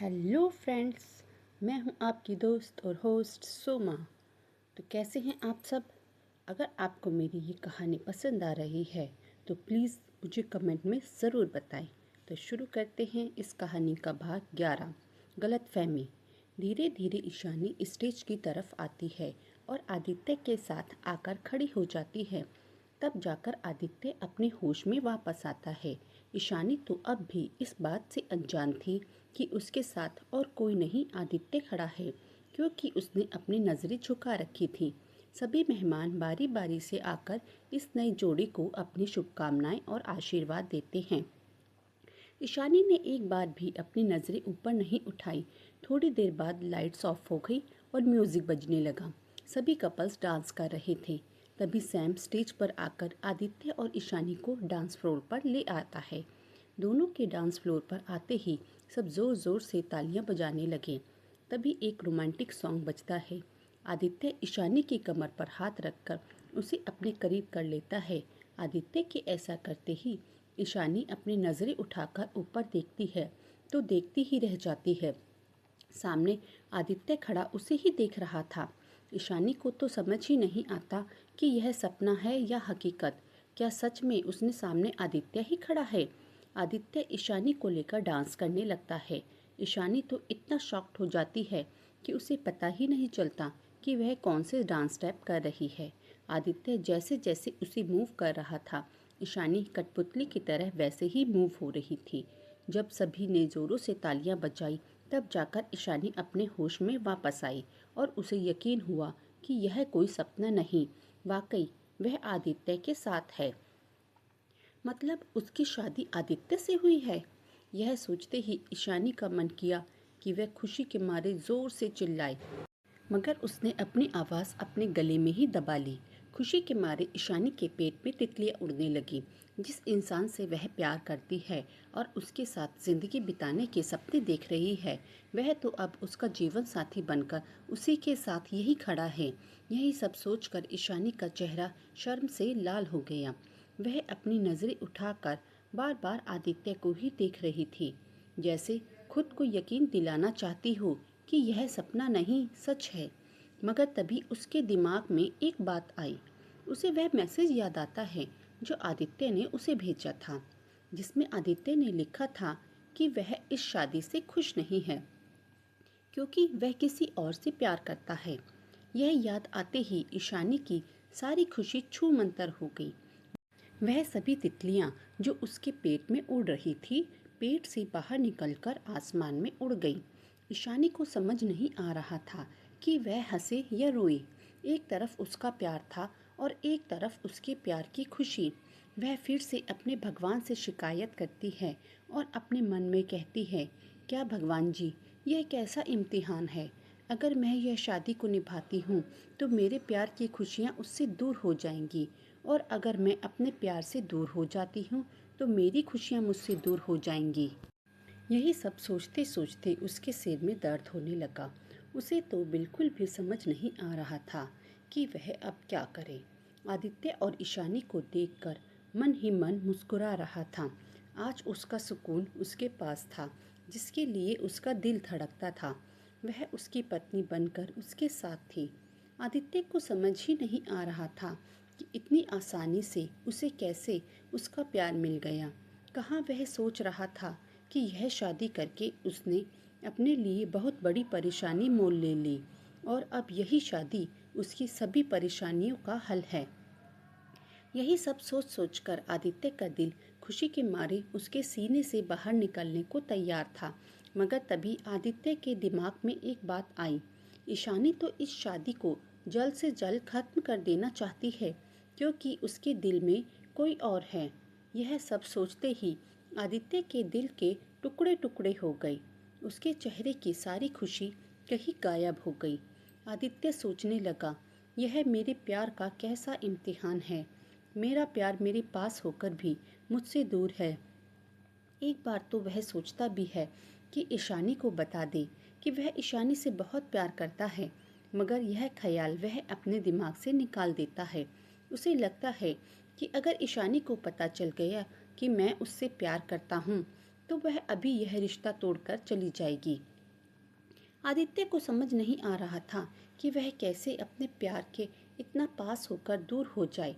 Hello friends, मैं हूं आपकी दोस्त और होस्ट सोमा। तो कैसे हैं आप सब? अगर आपको मेरी ये कहानी पसंद आ रही है तो प्लीज़ मुझे कमेंट में ज़रूर बताएं। तो शुरू करते हैं इस कहानी का भाग 11, गलतफहमी। धीरे धीरे ईशानी स्टेज की तरफ आती है और आदित्य के साथ आकर खड़ी हो जाती है। तब जाकर आदित्य अपने होश में वापस आता है। ईशानी तो अब भी इस बात से अनजान थी कि उसके साथ और कोई नहीं आदित्य खड़ा है, क्योंकि उसने अपनी नज़रें झुका रखी थी। सभी मेहमान बारी बारी से आकर इस नई जोड़ी को अपनी शुभकामनाएं और आशीर्वाद देते हैं। ईशानी ने एक बार भी अपनी नज़रें ऊपर नहीं उठाई। थोड़ी देर बाद लाइट्स ऑफ हो गई और म्यूजिक बजने लगा। सभी कपल्स डांस कर रहे थे। तभी सैम स्टेज पर आकर आदित्य और ईशानी को डांस फ्लोर पर ले आता है। दोनों के डांस फ्लोर पर आते ही सब जोर जोर से तालियां बजाने लगे। तभी एक रोमांटिक सॉन्ग बजता है। आदित्य ईशानी की कमर पर हाथ रखकर उसे अपने करीब कर लेता है। आदित्य के ऐसा करते ही ईशानी अपनी नज़रें उठाकर ऊपर देखती है तो देखती ही रह जाती है। सामने आदित्य खड़ा उसे ही देख रहा था। ईशानी को तो समझ ही नहीं आता कि यह सपना है या हकीकत। क्या सच में उसने सामने आदित्य ही खड़ा है? आदित्य ईशानी को लेकर डांस करने लगता है। ईशानी तो इतना शॉक्ड हो जाती है कि उसे पता ही नहीं चलता कि वह कौन से डांस स्टेप कर रही है। आदित्य जैसे जैसे उसे मूव कर रहा था, ईशानी कठपुतली की तरह वैसे ही मूव हो रही थी। जब सभी ने जोरों से तालियां बजाई तब जाकर ईशानी अपने होश में वापस आई और उसे यकीन हुआ कि यह कोई सपना नहीं, वाकई वह आदित्य के साथ है। मतलब उसकी शादी आदित्य से हुई है। यह सोचते ही ईशानी का मन किया कि वह खुशी के मारे जोर से चिल्लाए, मगर उसने अपनी आवाज़ अपने गले में ही दबा ली। खुशी के मारे ईशानी के पेट में तितलियां उड़ने लगी। जिस इंसान से वह प्यार करती है और उसके साथ जिंदगी बिताने के सपने देख रही है, वह तो अब उसका जीवन साथी बनकर उसी के साथ यही खड़ा है। यही सब सोचकर ईशानी का चेहरा शर्म से लाल हो गया। वह अपनी नज़रें उठाकर बार बार आदित्य को ही देख रही थी, जैसे खुद को यकीन दिलाना चाहती हो कि यह सपना नहीं, सच है। मगर तभी उसके दिमाग में एक बात आई। उसे वह मैसेज याद आता है जो आदित्य ने उसे भेजा था, जिसमें आदित्य ने लिखा था कि वह इस शादी से खुश नहीं है, क्योंकि वह किसी और से प्यार करता है। यह याद आते ही ईशानी की सारी खुशी छूमंतर हो गई। वह सभी तितलियां जो उसके पेट में उड़ रही थी, पेट से बाहर निकलकर आसमान में उड़ गई। ईशानी को समझ नहीं आ रहा था कि वह हंसे या रोए। एक तरफ उसका प्यार था और एक तरफ उसके प्यार की खुशी। वह फिर से अपने भगवान से शिकायत करती है और अपने मन में कहती है, क्या भगवान जी, यह कैसा इम्तिहान है? अगर मैं यह शादी को निभाती हूँ तो मेरे प्यार की खुशियाँ उससे दूर हो जाएंगी, और अगर मैं अपने प्यार से दूर हो जाती हूँ तो मेरी खुशियाँ मुझसे दूर हो जाएंगी। यही सब सोचते सोचते उसके सिर में दर्द होने लगा। उसे तो बिल्कुल भी समझ नहीं आ रहा था कि वह अब क्या करे। आदित्य और ईशानी को देखकर मन ही मन मुस्कुरा रहा था। आज उसका सुकून उसके पास था, जिसके लिए उसका दिल धड़कता था। वह उसकी पत्नी बनकर उसके साथ थी। आदित्य को समझ ही नहीं आ रहा था कि इतनी आसानी से उसे कैसे उसका प्यार मिल गया। कहाँ वह सोच रहा था कि यह शादी करके उसने अपने लिए बहुत बड़ी परेशानी मोल ले ली, और अब यही शादी उसकी सभी परेशानियों का हल है। यही सब सोच सोचकर आदित्य का दिल खुशी के मारे उसके सीने से बाहर निकलने को तैयार था। मगर तभी आदित्य के दिमाग में एक बात आई। ईशानी तो इस शादी को जल्द से जल्द खत्म कर देना चाहती है, क्योंकि उसके दिल में कोई और है। यह सब सोचते ही आदित्य के दिल के टुकड़े टुकड़े हो गए। उसके चेहरे की सारी खुशी कहीं गायब हो गई। आदित्य सोचने लगा, यह मेरे प्यार का कैसा इम्तिहान है। मेरा प्यार मेरे पास होकर भी मुझसे दूर है। एक बार तो वह सोचता भी है कि ईशानी को बता दे कि वह ईशानी से बहुत प्यार करता है, मगर यह ख्याल वह अपने दिमाग से निकाल देता है। उसे लगता है कि अगर ईशानी को पता चल गया कि मैं उससे प्यार करता हूँ तो वह अभी यह रिश्ता तोड़कर चली जाएगी। आदित्य को समझ नहीं आ रहा था कि वह कैसे अपने प्यार के इतना पास होकर दूर हो जाए।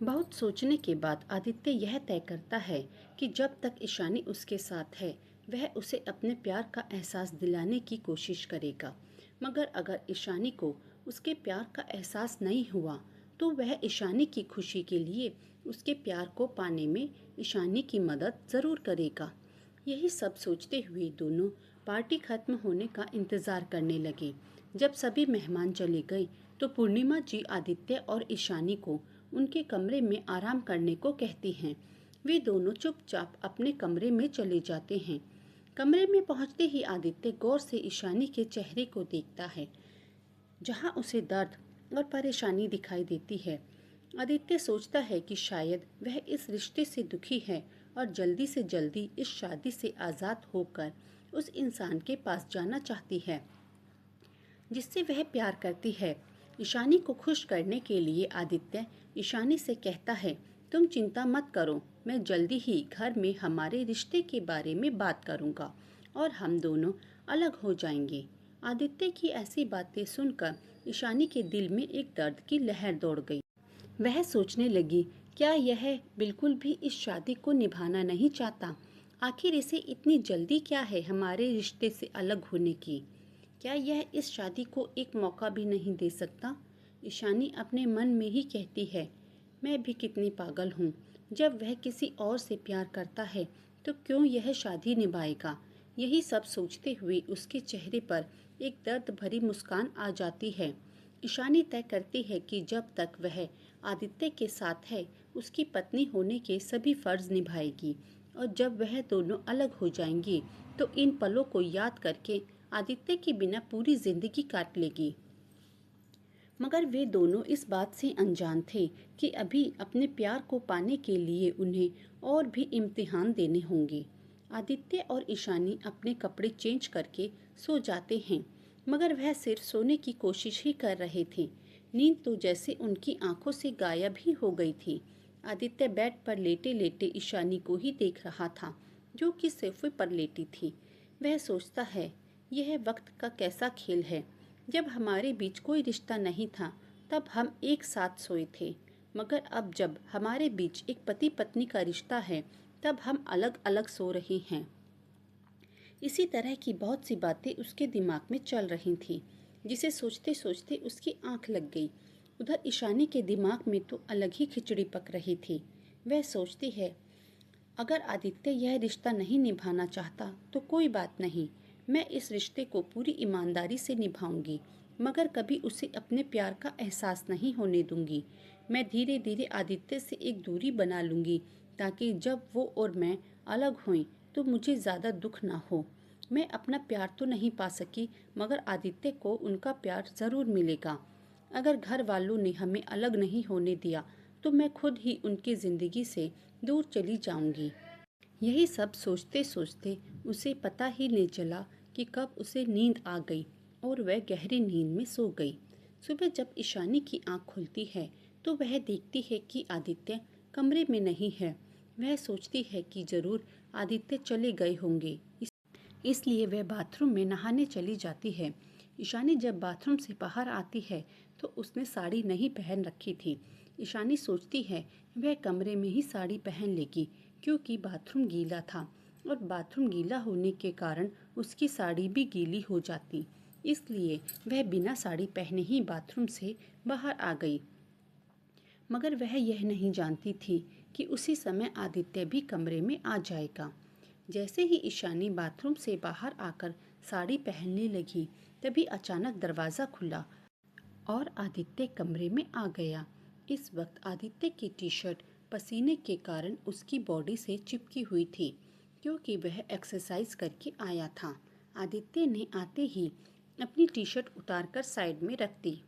बहुत सोचने के बाद आदित्य यह तय करता है कि जब तक ईशानी उसके साथ है वह उसे अपने प्यार का एहसास दिलाने की कोशिश करेगा। मगर अगर ईशानी को उसके प्यार का एहसास नहीं हुआ तो वह ईशानी की खुशी के लिए उसके प्यार को पाने में ईशानी की मदद ज़रूर करेगा। यही सब सोचते हुए दोनों पार्टी खत्म होने का इंतज़ार करने लगे। जब सभी मेहमान चले गए तो पूर्णिमा जी आदित्य और ईशानी को उनके कमरे में आराम करने को कहती हैं। वे दोनों चुपचाप अपने कमरे में चले जाते हैं। कमरे में पहुंचते ही आदित्य गौर से ईशानी के चेहरे को देखता है, जहां उसे दर्द और परेशानी दिखाई देती है। आदित्य सोचता है कि शायद वह इस रिश्ते से दुखी है और जल्दी से जल्दी इस शादी से आज़ाद होकर उस इंसान के पास जाना चाहती है जिससे वह प्यार करती है। ईशानी को खुश करने के लिए आदित्य ईशानी से कहता है, तुम चिंता मत करो, मैं जल्दी ही घर में हमारे रिश्ते के बारे में बात करूंगा और हम दोनों अलग हो जाएंगे। आदित्य की ऐसी बातें सुनकर ईशानी के दिल में एक दर्द की लहर दौड़ गई। वह सोचने लगी, क्या यह बिल्कुल भी इस शादी को निभाना नहीं चाहता? आखिर इसे इतनी जल्दी क्या है हमारे रिश्ते से अलग होने की? क्या यह इस शादी को एक मौका भी नहीं दे सकता? ईशानी अपने मन में ही कहती है, मैं भी कितनी पागल हूँ। जब वह किसी और से प्यार करता है तो क्यों यह शादी निभाएगा? यही सब सोचते हुए उसके चेहरे पर एक दर्द भरी मुस्कान आ जाती है। ईशानी तय करती है कि जब तक वह आदित्य के साथ है उसकी पत्नी होने के सभी फर्ज निभाएगी और जब वह दोनों अलग हो जाएंगी तो इन पलों को याद करके आदित्य के बिना पूरी जिंदगी काट लेगी। मगर वे दोनों इस बात से अनजान थे कि अभी अपने प्यार को पाने के लिए उन्हें और भी इम्तिहान देने होंगे। आदित्य और ईशानी अपने कपड़े चेंज करके सो जाते हैं, मगर वह सिर्फ सोने की कोशिश ही कर रहे थे। नींद तो जैसे उनकी आंखों से गायब ही हो गई थी। आदित्य बेड पर लेटे लेटे ईशानी को ही देख रहा था, जो कि सोफे पर लेटी थी। वह सोचता है, यह वक्त का कैसा खेल है। जब हमारे बीच कोई रिश्ता नहीं था तब हम एक साथ सोए थे, मगर अब जब हमारे बीच एक पति पत्नी का रिश्ता है तब हम अलग अलग सो रहे हैं। इसी तरह की बहुत सी बातें उसके दिमाग में चल रही थीं, जिसे सोचते सोचते उसकी आंख लग गई। उधर ईशानी के दिमाग में तो अलग ही खिचड़ी पक रही थी। वह सोचती है, अगर आदित्य यह रिश्ता नहीं निभाना चाहता तो कोई बात नहीं, मैं इस रिश्ते को पूरी ईमानदारी से निभाऊंगी, मगर कभी उसे अपने प्यार का एहसास नहीं होने दूंगी। मैं धीरे धीरे आदित्य से एक दूरी बना लूंगी ताकि जब वो और मैं अलग हों तो मुझे ज़्यादा दुख ना हो। मैं अपना प्यार तो नहीं पा सकी, मगर आदित्य को उनका प्यार ज़रूर मिलेगा। अगर घर वालों ने हमें अलग नहीं होने दिया तो मैं खुद ही उनकी ज़िंदगी से दूर चली जाऊंगी। यही सब सोचते सोचते उसे पता ही नहीं चला कि कब उसे नींद आ गई और वह गहरी नींद में सो गई। सुबह जब ईशानी की आंख खुलती है तो वह देखती है कि आदित्य कमरे में नहीं है। वह सोचती है कि जरूर आदित्य चले गए होंगे, इसलिए वह बाथरूम में नहाने चली जाती है। ईशानी जब बाथरूम से बाहर आती है तो उसने साड़ी नहीं पहन रखी थी। ईशानी सोचती है वह कमरे में ही साड़ी पहन लेगी, क्योंकि बाथरूम गीला था और बाथरूम गीला होने के कारण उसकी साड़ी भी गीली हो जाती। इसलिए वह बिना साड़ी पहने ही बाथरूम से बाहर आ गई। मगर वह यह नहीं जानती थी कि उसी समय आदित्य भी कमरे में आ जाएगा। जैसे ही ईशानी बाथरूम से बाहर आकर साड़ी पहनने लगी, तभी अचानक दरवाज़ा खुला और आदित्य कमरे में आ गया। इस वक्त आदित्य की टी शर्ट पसीने के कारण उसकी बॉडी से चिपकी हुई थी, क्योंकि वह एक्सरसाइज करके आया था। आदित्य ने आते ही अपनी टी शर्ट उतारकर साइड में रख दी,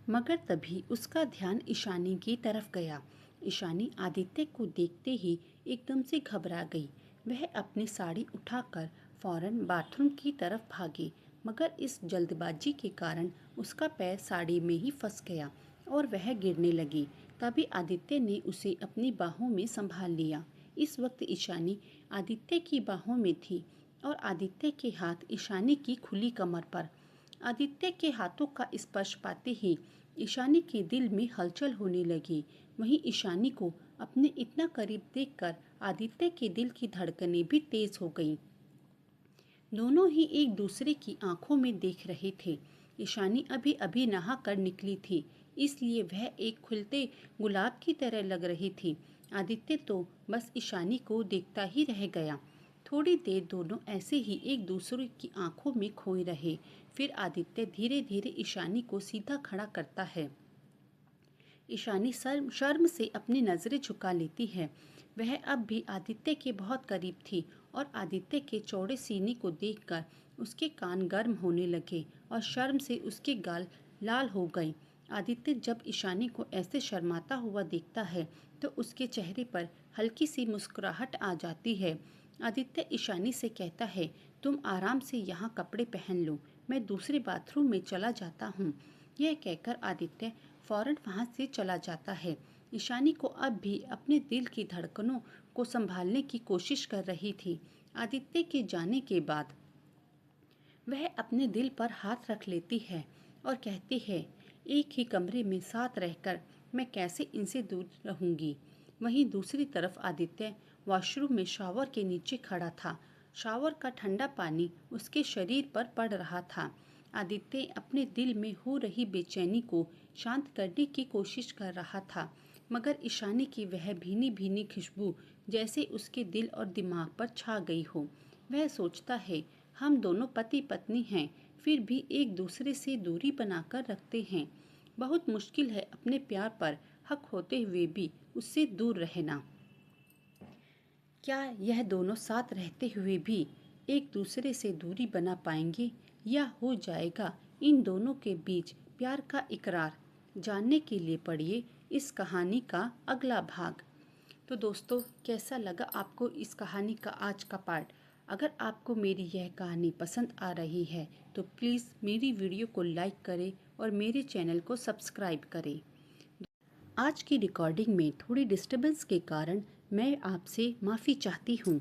मगर तभी उसका ध्यान ईशानी की तरफ गया। ईशानी आदित्य को देखते ही एकदम से घबरा गई। वह अपनी साड़ी उठाकर फौरन बाथरूम की तरफ भागी, मगर इस जल्दबाजी के कारण उसका पैर साड़ी में ही फंस गया और वह गिरने लगी। तभी आदित्य ने उसे अपनी बाहों में संभाल लिया। इस वक्त ईशानी आदित्य की बाहों में थी और आदित्य के हाथ ईशानी की खुली कमर पर। आदित्य के हाथों का स्पर्श पाते ही ईशानी के दिल में हलचल होने लगी। वहीं ईशानी को अपने इतना करीब देखकर आदित्य के दिल की धड़कनें भी तेज हो गईं। दोनों ही एक दूसरे की आंखों में देख रहे थे। ईशानी अभी अभी नहा कर निकली थी, इसलिए वह एक खिलते गुलाब की तरह लग रही थी। आदित्य तो बस ईशानी को देखता ही रह गया। थोड़ी देर दोनों ऐसे ही एक दूसरे की आंखों में खोए रहे। फिर आदित्य धीरे धीरे ईशानी को सीधा खड़ा करता है। ईशानी शर्म से अपनी नजरें झुका लेती है। वह अब भी आदित्य के बहुत करीब थी और आदित्य के चौड़े सीने को देखकर उसके कान गर्म होने लगे और शर्म से उसके गाल लाल हो गए। आदित्य जब ईशानी को ऐसे शर्माता हुआ देखता है तो उसके चेहरे पर हल्की सी मुस्कुराहट आ जाती है। आदित्य ईशानी से कहता है, तुम आराम से यहाँ कपड़े पहन लो, मैं दूसरे बाथरूम में चला जाता हूँ। यह कहकर आदित्य फौरन वहाँ से चला जाता है। ईशानी को अब भी अपने दिल की धड़कनों को संभालने की कोशिश कर रही थी। आदित्य के जाने के बाद वह अपने दिल पर हाथ रख लेती है और कहती है, एक ही कमरे में साथ रहकर मैं कैसे इनसे दूर रहूंगी। वहीं दूसरी तरफ आदित्य वॉशरूम में शावर के नीचे खड़ा था। शावर का ठंडा पानी उसके शरीर पर पड़ रहा था। आदित्य अपने दिल में हो रही बेचैनी को शांत करने की कोशिश कर रहा था, मगर ईशानी की वह भीनी भीनी खुशबू जैसे उसके दिल और दिमाग पर छा गई हो। वह सोचता है, हम दोनों पति पत्नी हैं, फिर भी एक दूसरे से दूरी बनाकर रखते हैं। बहुत मुश्किल है अपने प्यार पर हक होते हुए भी उससे दूर रहना। क्या यह दोनों साथ रहते हुए भी एक दूसरे से दूरी बना पाएंगे या हो जाएगा इन दोनों के बीच प्यार का इकरार? जानने के लिए पढ़िए इस कहानी का अगला भाग। तो दोस्तों, कैसा लगा आपको इस कहानी का आज का पार्ट? अगर आपको मेरी यह कहानी पसंद आ रही है तो प्लीज़ मेरी वीडियो को लाइक करें और मेरे चैनल को सब्सक्राइब करें। आज की रिकॉर्डिंग में थोड़ी डिस्टर्बेंस के कारण मैं आपसे माफ़ी चाहती हूँ।